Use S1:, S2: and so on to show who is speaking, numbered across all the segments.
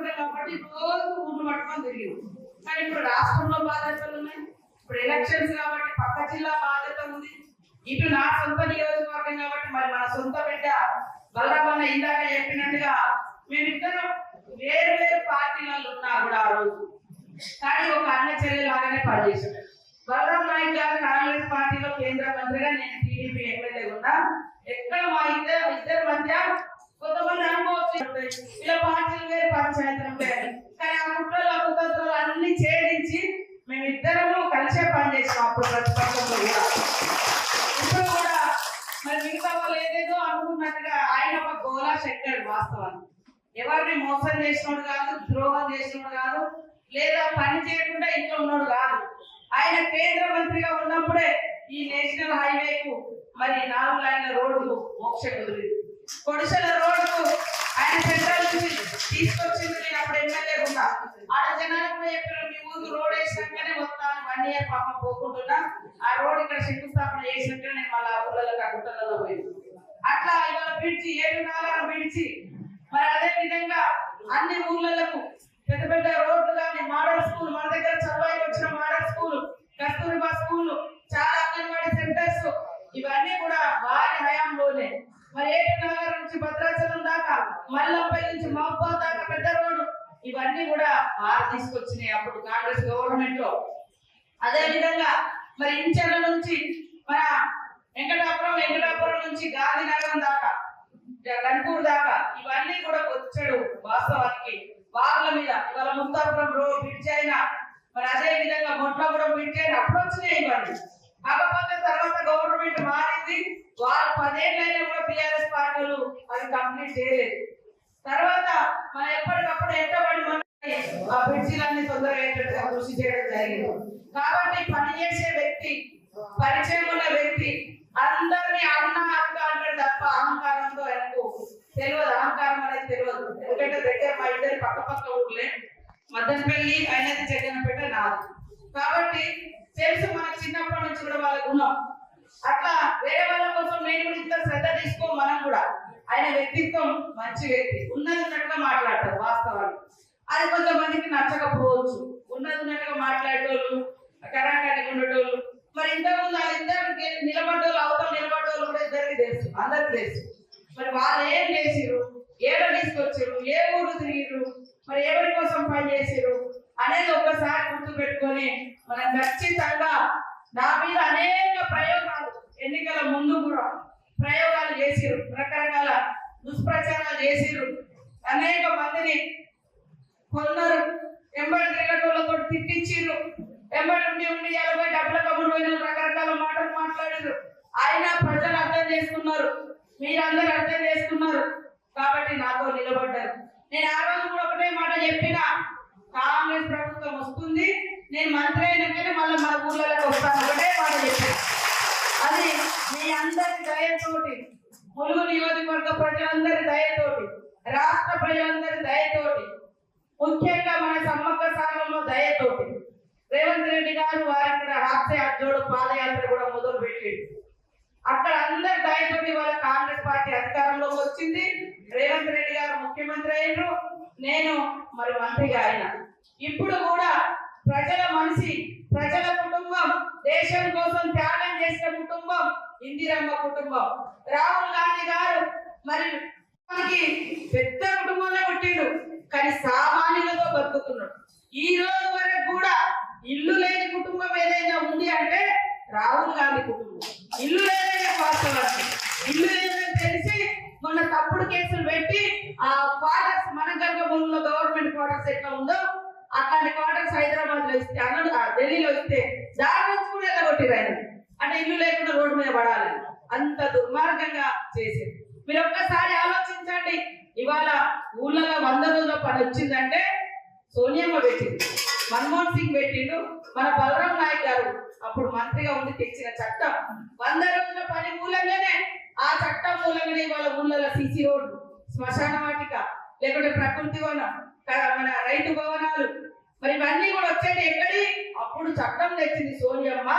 S1: ఉండే కాబట్టి రోజు ఊళ్ళు పట్టుకొని తిరిగింది. కానీ ఇప్పుడు రాష్ట్రంలో బాధ్యతలు ఉన్నాయి, ఇప్పుడు ఎలక్షన్స్ కాబట్టి పక్క జిల్లా బాధ్యత ఉంది, ఇటు నా సొంత నియోజకవర్గం కాబట్టి మరి మన సొంత బిడ్డ బలరామన్న ఇందాక చెప్పినట్టుగా మేమిద్దరం వేరు వేరు పార్టీలలో ఉన్నా కూడా ఆ రోజు కానీ ఒక అన్న చెల్లెలాగానే పనిచేసాడు. బలరాం నాయక్ గారు కాంగ్రెస్ పార్టీలో కేంద్ర మంత్రిగా, నేను టీడీపీ ఎమ్మెల్యే ఉన్నా. ఎక్కడ మా ఇద్దరి మధ్య కొంతమంది అనుకోవచ్చు ఇలా పార్టీలు వేరు పంచాయతీలు ఉంటాయని, కానీ ఆ కుట్రలు ఆ కుతంత్రాలు అన్ని ఛేదించి మేమిద్దరము కలిసే పనిచేసాం అప్పుడు ప్రతిపక్షంలో కూడా. ఇప్పుడు కూడా మరి మిగతా వాళ్ళు ఏదేదో అనుకున్నట్టుగా ఆయన ఒక గోలా శంకర్ వాస్తవాన్ని ఎవరిని మోసం చేసినోడు కాదు, ద్రోహం చేసినోడు కాదు, లేదా పని చేయకుండా ఇంట్లో ఉన్నాడు కాదు. ఆయన కేంద్ర మంత్రిగా ఉన్నప్పుడే ఈ నేషనల్ హైవేకు మరి 4 లైన్ల రోడ్డు మోక్ష కుదిరింది. కొడిసెల రోడ్డు ఆయన సెంట్రల్ నుంచి తీసుకొచ్చింది. నేను అప్పుడు ఎమ్మెల్యే ఉన్నా. ఆడ జనాలు కూడా చెప్పారు, మీ ఊరు రోడ్ వేసినాకనే వస్తాను, 1 ఇయర్ పాప పోకుంటున్నా. ఆ రోడ్ ఇక్కడ శంకుస్థాపన చేసినట్టు నేను మళ్ళీ ఊళ్ళలో గుట్టలలో పోయింది. అట్లా ఇవాళ బ్రిడ్జి 7 నాలుగు బ్రిడ్జి మరి అదే విధంగా అన్ని ఊర్లకు పెద్ద పెద్ద రోడ్లు కానీ మోడల్ స్కూల్, మన దగ్గర చదువుకి వచ్చిన మోడల్ స్కూల్, కస్తూరిబా స్కూల్, చాలా అంగన్వాడీ సెంటర్స్, ఇవన్నీ కూడా వారి హయాంలోనే. మరి ఏటనగర్ నుంచి భద్రాచలం దాకా, మల్లంపల్లి నుంచి మహబూబాబాద్ దాకా పెద్ద రోడ్డు, ఇవన్నీ కూడా వారు తీసుకొచ్చినాయి అప్పుడు కాంగ్రెస్ గవర్నమెంట్ లో. అదే విధంగా మరి ఇంచర్ల నుంచి మన వెంకటాపురం నుంచి గాంధీనగరం దాకా, గన్పూర్ దాకా, ఇవన్నీ కూడా వచ్చాడు వాస్తవానికి వార్ల మీద. ఇవాళ ముస్తాపురం బ్రిడ్జ్ అయినా, మరి అదే విధంగా మొట్లగూడెం బ్రిడ్జ్ అయినా అప్పుడు వచ్చినాయి ఇవన్నీ. కాకపోతే తర్వాత గవర్నమెంట్ మారింది, వాళ్ళు 10 ఏళ్ళైనా కూడా బీఆర్ఎస్ పార్టీలు అది కంప్లీట్ చేయలేదు. తర్వాత మనం ఎప్పటికప్పుడు ఎంతమంది ఆ బ్రిడ్జిలన్నీ తొందరగా కృషి చేయడం జరిగింది. కాబట్టి పనిచేసే వ్యక్తి, పరిచయం ఉన్న వ్యక్తి అందరినీ అన్న అక్క అంటాడు తప్ప అహంకారంతో ఆయనకు తెలియదు. అహంకారం అనేది తెలియదు. ఎందుకంటే దగ్గర మా ఇద్దరు పక్క ఊర్లే, మద్దనపల్లి అయినది జగన్పేట నాది. కాబట్టి తెలుసు మనకు చిన్నప్పటి నుంచి కూడా వాళ్ళ గుణం. అట్లా వేరే వాళ్ళ కోసం నేను కూడా ఇంత శ్రద్ధ తీసుకో. మనం కూడా ఆయన వ్యక్తిత్వం మంచి వ్యక్తి, ఉన్నది ఉన్నట్టుగా మాట్లాడతారు వాస్తవాలు. అది కొంతమందికి నచ్చకపోవచ్చు. ఉన్నది ఉన్నట్టుగా మాట్లాడేటోళ్ళు, కరాకానికి ఉండేటోళ్ళు. మరి ఇంతకుముందు వాళ్ళిద్దరు నిలబడ్డోళ్ళు, అవతల నిలబడ్డోళ్ళు కూడా ఇద్దరికి తెలుసు, అందరికి తెలుసు. మరి వాళ్ళు ఏం చేసిరు, ఏడ తీసుకొచ్చారు, ఏ ఊరు తిరిగిరు, మరి ఎవరి కోసం పనిచేసారు అనేది ఒక్కసారి గుర్తు పెట్టుకొని మనం ఖచ్చితంగా నా మీద అనేక ప్రయోగాలు, ఎన్నికల ముందు కూడా ప్రయోగాలు చేసిరు, రకరకాల దుష్ప్రచారాలు చేసిరు, అనేక మందిని కొందరు ఎంబడి తిరగటోళ్ళతో తిట్టించిర్రు, ఎంబడి ఉండి 50 డబ్బుల కబురు పోయిన రకరకాల మాటలు మాట్లాడారు. అయినా ప్రజలు అర్థం చేసుకున్నారు, మీరందరూ అర్థం చేసుకున్నారు కాబట్టి నాతో నిలబడ్డారు. నేను ఆ రోజు కూడా ఒకటే మాట చెప్పిన, కాంగ్రెస్ ప్రభుత్వం వస్తుంది, నేను మంత్రి అయినాకనే మళ్ళీ మన ఊళ్ళలోకి వస్తాను, ఒకటే మాట చెప్పాను. అది మీ అందరి దయతోటి, ములుగు నియోజకవర్గ ప్రజలందరి దయతోటి, రాష్ట్ర ప్రజలందరి దయతోటి, ముఖ్యంగా మన సమ్మక్క సాగరంలో దయతోటి రేవంత్ రెడ్డి గారు వారి ఇక్కడ హాస్య అర్జోడు పాదయాత్ర కూడా మొదలు పెట్టాడు. అక్కడ అందరి దయతోటి వాళ్ళ కాంగ్రెస్ పార్టీ అధికారంలోకి వచ్చింది. రేవంత్ రెడ్డి గారు ముఖ్యమంత్రి అయ్యారు, నేను మరి మంత్రిగా అయినా. ఇప్పుడు కూడా ప్రజల మనిషి, ప్రజల కుటుంబం, దేశం కోసం త్యాగం చేసిన కుటుంబం ఇందిరమ్మ కుటుంబం. రాహుల్ గాంధీ గారు మరి మనకి పెద్ద కుటుంబంలో పుట్టిండు, కానీ సామాన్యులతో బతుకుతున్నాడు. ఈ రోజు వరకు కూడా ఇల్లు లేని కుటుంబం ఏదైనా ఉంది అంటే రాహుల్ గాంధీ కుటుంబం. ఇల్లు లేదనే వాస్తవానికి, ఇల్లు లేదని తెలిసి మొన్న తప్పుడు కేసులు పెట్టి ఆ క్వార్టర్స్, మన గర్భభూమిలో గవర్నమెంట్ క్వార్టర్స్ ఎట్లా ఉందో అట్లాంటి క్వార్టర్స్ హైదరాబాద్ లో ఇస్తే, ఢిల్లీలో ఇస్తే దాని నుంచి కూడా ఎల్లగొట్టిరు ఆయన. అంటే ఇల్లు లేకుండా రోడ్డు మీద పడాలి, అంత దుర్మార్గంగా చేసేది. మీరు ఒక్కసారి ఆలోచించండి. ఇవాళ ఊళ్ళలో 100 రోజుల పని వచ్చిందంటే సోనియమ్మ పెట్టింది, మన్మోహన్ సింగ్ పెట్టిండు, మన బలరాం నాయక్ గారు అప్పుడు మంత్రిగా ఉండి తెచ్చిన చట్టం 100 రోజుల పని మూలంగానే. ఆ చట్టం మూలంగానే ఇవాళ ఊళ్ళలో సిసి రోడ్లు, శ్మశాన వాటిక, లేకుంటే ప్రకృతి వనం, మన రైతు భవనాలు, మరి ఇవన్నీ కూడా వచ్చేది ఎక్కడి? అప్పుడు చట్టం తెచ్చింది సోనియమ్మ.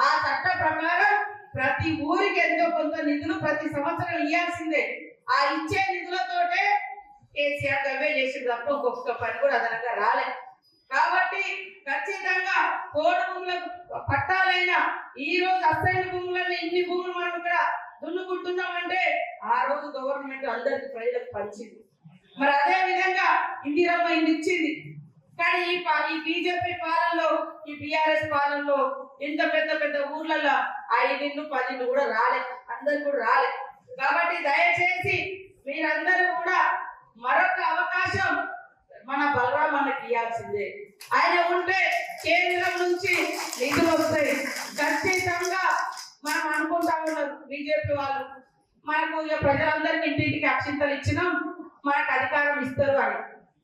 S1: ఆ చట్ట ప్రకారం ప్రతి ఊరికి ఎంతో కొంత నిధులు ప్రతి సంవత్సరం ఇవ్వాల్సిందే. ఆ ఇచ్చే నిధులతోటే కేసీఆర్ అవే చేసిండు తప్ప ఒక్కొక్క పని కూడా అదనంగా రాలే. కాబట్టి ఖచ్చితంగా కోడి భూములకు పట్టాలైనా ఈ రోజు అసైన్ భూములలో ఇన్ని భూములు మనం ఇక్కడ దున్నుకుంటున్నామంటే ఆ రోజు గవర్నమెంట్ అందరికి ప్రజలకు పంచింది. మరి అదే విధంగా ఇందిరమ్మ ఇల్లు ఇచ్చింది. కానీ ఈ బీజేపీ పాలనలో, ఈ బీఆర్ఎస్ పాలనలో ఇంత పెద్ద పెద్ద ఊర్లలో 5 ఇళ్ళు 10 ఇళ్ళు కూడా రాలే, అందరు కూడా రాలే. కాబట్టి దయచేసి మీరందరూ కూడా మరొక అవకాశం మన బలరాం అన్నకి ఇవ్వాల్సిందే. ఆయన ఉంటే కేంద్రం నుంచి నిధులు వస్తాయి. ఖచ్చితంగా మనం అనుకుంటా ఉన్నారు బీజేపీ వాళ్ళు, మనకు ఇక ప్రజలందరికీ ఇంటింటికి అక్షింతలు ఇచ్చినాం, మనకు అధికారం ఇస్తారు అని.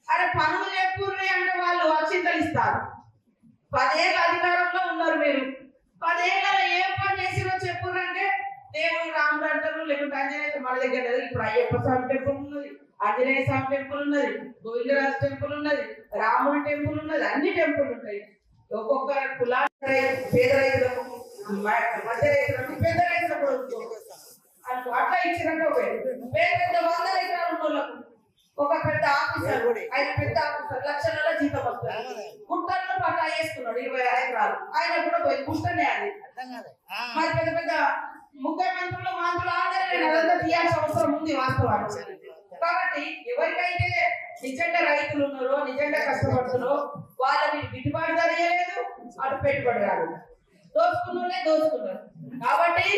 S1: అరే పనులు చెప్పుర్రి అంటే వాళ్ళు అక్షింతలు ఇస్తారు. 10 ఏళ్ళ అధికారంలో ఉన్నారు మీరు, 10 ఏళ్ళలో ఏం పని చేసిరో చెప్పుర్రు అంటే దేవుడు రాముడు అంటారు, లేకుంటే ఆంజనేయ. మన దగ్గర ఇప్పుడు అయ్యప్ప స్వామి టెంపుల్ ఉన్నది, ఆంజనేయ స్వామి టెంపుల్ ఉన్నది, గోవిందరాజు టెంపుల్ ఉన్నది, రాముడి టెంపుల్ ఉన్నది, అన్ని టెంపుల్ ఉంటాయి. ఒక్కొక్క కులాల పేద రైతులకు, మధ్య రైతులకు, పెద్ద రైతులకు అట్లా ఇచ్చినట్టు పెద్ద 100 ఎకరాల ఉన్నోళ్ళకు ఒక పెద్ద ఆఫీసర్, ఆయన పెద్ద ఆఫీసర్ లక్షలలో జీతం వస్తారు. గుట్టలను పట్టా వేసుకున్నాడు 26 ఎకరాలు, ఆయన కూడా పోయి గుట్టనే అది. మరి పెద్ద పెద్ద ముఖ్యమంత్రులు మంత్రులు అందరూ అదంతా తీయాల్సిన అవసరం ఉంది వాస్తవానికి. కాబట్టి ఎవరికైతే నిజంగా రైతులు ఉన్నారో, నిజంగా కష్టపడుతున్నారో వాళ్ళకి గిట్టుబాటు ధర ఇవ్వలేదు, అటు పెట్టుబడి రాదు, దోచుకున్నారు. కాబట్టి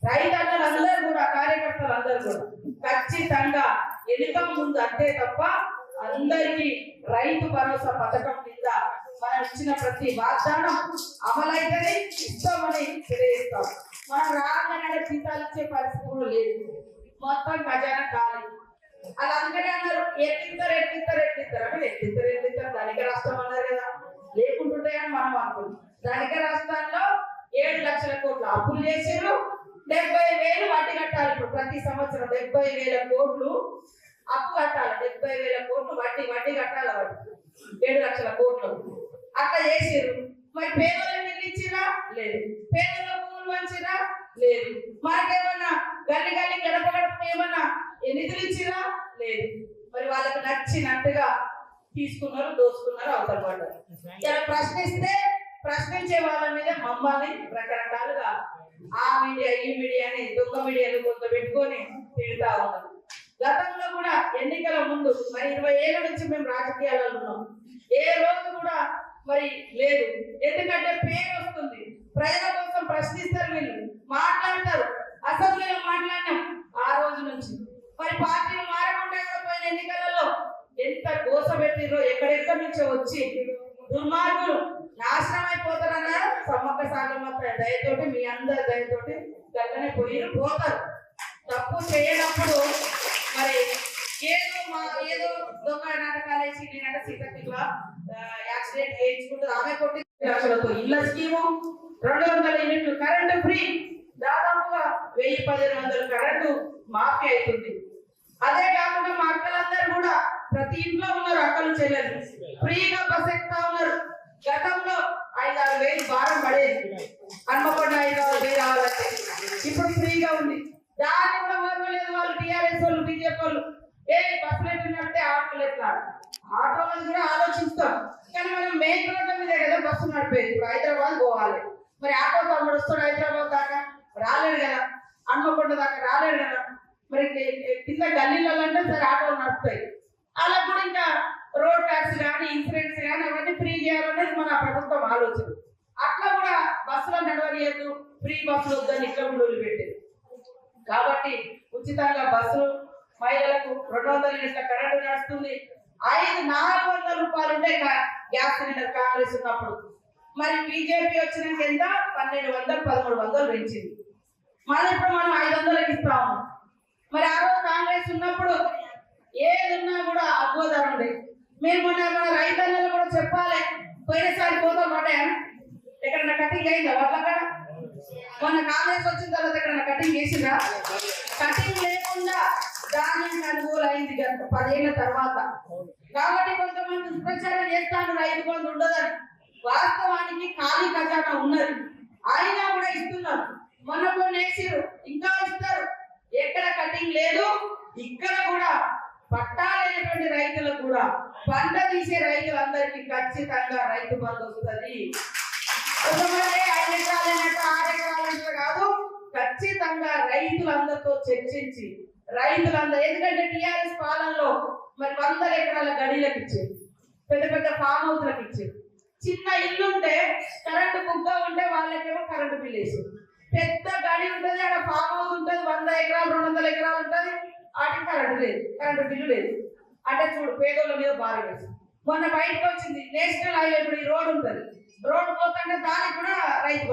S1: రైతన్నలందరూ కూడా, కార్యకర్తలు అందరూ కూడా ఖచ్చితంగా ఎన్నికల ముందు అంతే తప్ప అందరికీ రైతు భరోసా పథకం కింద మనం ఇచ్చిన ప్రతి వాగ్దానం అమలైతేనే ఇస్తామని తెలియజేస్తాం. మనం రాగానే జీతాలు ఇచ్చే పరిస్థితి కూడా లేదు, మొత్తం ఖజానా ఖాళీ. అలా అందుకనే అన్నారు ఎట్టిస్తారు అని. ఎట్టిస్తారు ధనిక రాష్ట్రం అన్నారు కదా, లేకుంటుంటాయని మనం అనుకుంటాం. ధనిక రాష్ట్రాల్లో 7 లక్షల కోట్లు అప్పులు చేసారు, 70,000 వడ్డీ కట్టాలి. ఇప్పుడు ప్రతి సంవత్సరం 70,000 కోట్లు అప్పు కట్టాలి, 70,000 కోట్లు వడ్డీ కట్టాలి. 7 లక్షల కోట్లు అట్లా చేసిర్రు. మరి పేదలను నిలిచిరా లేదు, పేదల భూములు వంచిరా లేదు, మనకేమన్నా గల్లి గడప ఏమన్నా నిధులు ఇచ్చిరా లేదు. మరి వాళ్ళకి నచ్చినట్టుగా తీసుకున్నారు, దోచుకున్నారు, అవతల పడ్డారు. ఇలా ప్రశ్నించే వాళ్ళ మీద మమ్మల్ని రకరకాలుగా ఆ మీడియా ఈ మీడియా అని దొంగ మీడియాలు కొంత పెట్టుకొని తిడతా ఉన్నారు. గతంలో కూడా ఎన్నికల ముందు మరి 20 ఏళ్ళ నుంచి మేము రాజకీయాలలో ఉన్నాం, ఏ రోజు కూడా మరి లేదు. ఎందుకంటే పేరు వస్తుంది, ప్రజల కోసం ప్రశ్నిస్తారు, వీళ్ళు మాట్లాడతారు. అసెంబ్లీలో మాట్లాడినాం ఆ రోజు నుంచి. మరి పార్టీలు మారకుండా పోయిన ఎన్నికలలో ఎంత గోస పెట్టిరో, ఎక్కడెక్కడి నుంచో వచ్చి దుర్మార్గులు నాశనం అయిపోతారన్న సమ్మక్క సాగమ్మ దయతోటి, మీ అందరి దయతోటి గల్లనే పోతారు. తప్పు చేయనప్పుడు మరి ఏదో దొంగ నాటకాలు వేసి నేనంటే సీతకి యాక్సిడెంట్ చేయించుకుంటుంది, ఆమె కొట్టి 2 లక్షలతో ఇళ్ల స్కీము, 200 యూనిట్లు కరెంటు ఫ్రీ, దాదాపుగా 1000-1500 కరెంటు మాఫీ అవుతుంది. అదే కాకుండా మా అక్కలందరూ కూడా ప్రతి ఇంట్లో ఉన్నారు, అక్కలు చెల్లెలు ఫ్రీగా బస్ ఎక్కుతా ఉన్నారు. గతంలో 5-6 వేలు భారం పడేది, హన్మకొండ 5-6 వేలు రావాలంటే ఇప్పుడు ఫ్రీగా ఉంది. దాని కూడా మరవలేదు వాళ్ళు, టీఆర్ఎస్ వాళ్ళు, బీజేపీ వాళ్ళు. బస్సులు ఎట్టినట్టే ఆటోలు ఎట్లా, ఆటోలను కూడా ఆలోచిస్తాం. కానీ మనం మెయిన్ రోడ్ల మీదే కదా బస్సు నడిపేది. ఇప్పుడు హైదరాబాద్ పోవాలి, మరి ఆటో తమ్ముడు వస్తాడు హైదరాబాద్ దాకా రాలేడు కదా, హన్మకొండ దాకా రాలేడు కదా. మరి కింద గల్లీలలో అంటే సరే ఆటోలు నడుపుతాయి, అలా కూడా ఇంకా రోడ్ ట్యాక్స్ కానీ ఇన్సూరెన్స్ కానీ అవన్నీ ఫ్రీ చేయాలనేది మన ప్రభుత్వం ఆలోచన. అట్లా కూడా బస్సులో నడవలేదు, ఫ్రీ బస్సులు వద్దని ఇట్లా కూడా వదిలిపెట్టేది. కాబట్టి ఉచితంగా బస్సులు, మహిళలకు 200 యూనిట్ల కరెంటు నడుస్తుంది. 400 రూపాయలు ఉంటే గ్యాస్ సిలిండర్ కాంగ్రెస్ ఉన్నప్పుడు. మరి బీజేపీ వచ్చినాక ఎంత 1200-1300 పెంచింది. మళ్ళీ ఇప్పుడు మనం 500కి ఇస్తాము. మరి ఆ రోజు కాంగ్రెస్ ఉన్నప్పుడు ఏది ఉన్నా కూడా అద్భుతం ఉండేది. మీరు మన రైతన్నలు కూడా చెప్పాలి, పోయినసారి పోతాం అంటే ఎక్కడన్నా కటింగ్ అయిందా వాళ్ళ కాడ? మొన్న కాంగ్రెస్ వచ్చిన తర్వాత ఎక్కడన్నా కటింగ్ చేసిందా? కటింగ్ లేకుండా ధాన్యం కొనుగోలు అయింది 10 ఏళ్ల తర్వాత. కాబట్టి కొంతమంది దుష్ప్రచారం చేస్తాను రైతు బంధు ఉండదని. వాస్తవానికి ఖాళీ ఖజానా ఉన్నది, అయినా కూడా ఇస్తున్నారు. మొన్న కొన్ని వేసిరు, ఇంకా ఇస్తారు. ఎక్కడ కటింగ్ లేదు, ఇక్కడ కూడా పట్టా లేనటువంటి రైతులకు కూడా పంట తీసే రైతులందరికీ ఖచ్చితంగా రైతు బంధు వస్తుంది. 5 ఎకరాలైనట్టు 6 ఎకరాలైనట్టు కాదు, ఖచ్చితంగా రైతులందరితో చర్చించి ఎందుకంటే టిఆర్ఎస్ పాలనలో మరి 100 ఎకరాల గడిలకు ఇచ్చేది, పెద్ద పెద్ద ఫామ్ హౌస్లకు ఇచ్చేది. చిన్న ఇల్లు ఉంటే కరెంటు బుగ్గ ఉంటే వాళ్ళకేమో కరెంటు బిల్ వేసేది. పెద్ద గడి ఉంటుంది, ఆడ ఫామ్ హౌస్ ఉంటుంది, 100 ఎకరాలు 200 ఎకరాలు ఉంటుంది, వాటికి కరెంటు లేదు, కరెంటు బిల్లు లేదు. అంటే చూడు పేదోళ్ళ మీద భారీ వేసి మొన్న బయటకు వచ్చింది నేషనల్ హైవే. ఇప్పుడు ఈ రోడ్ ఉంటుంది, రోడ్ పోతుంటే దానికి కూడా రైతు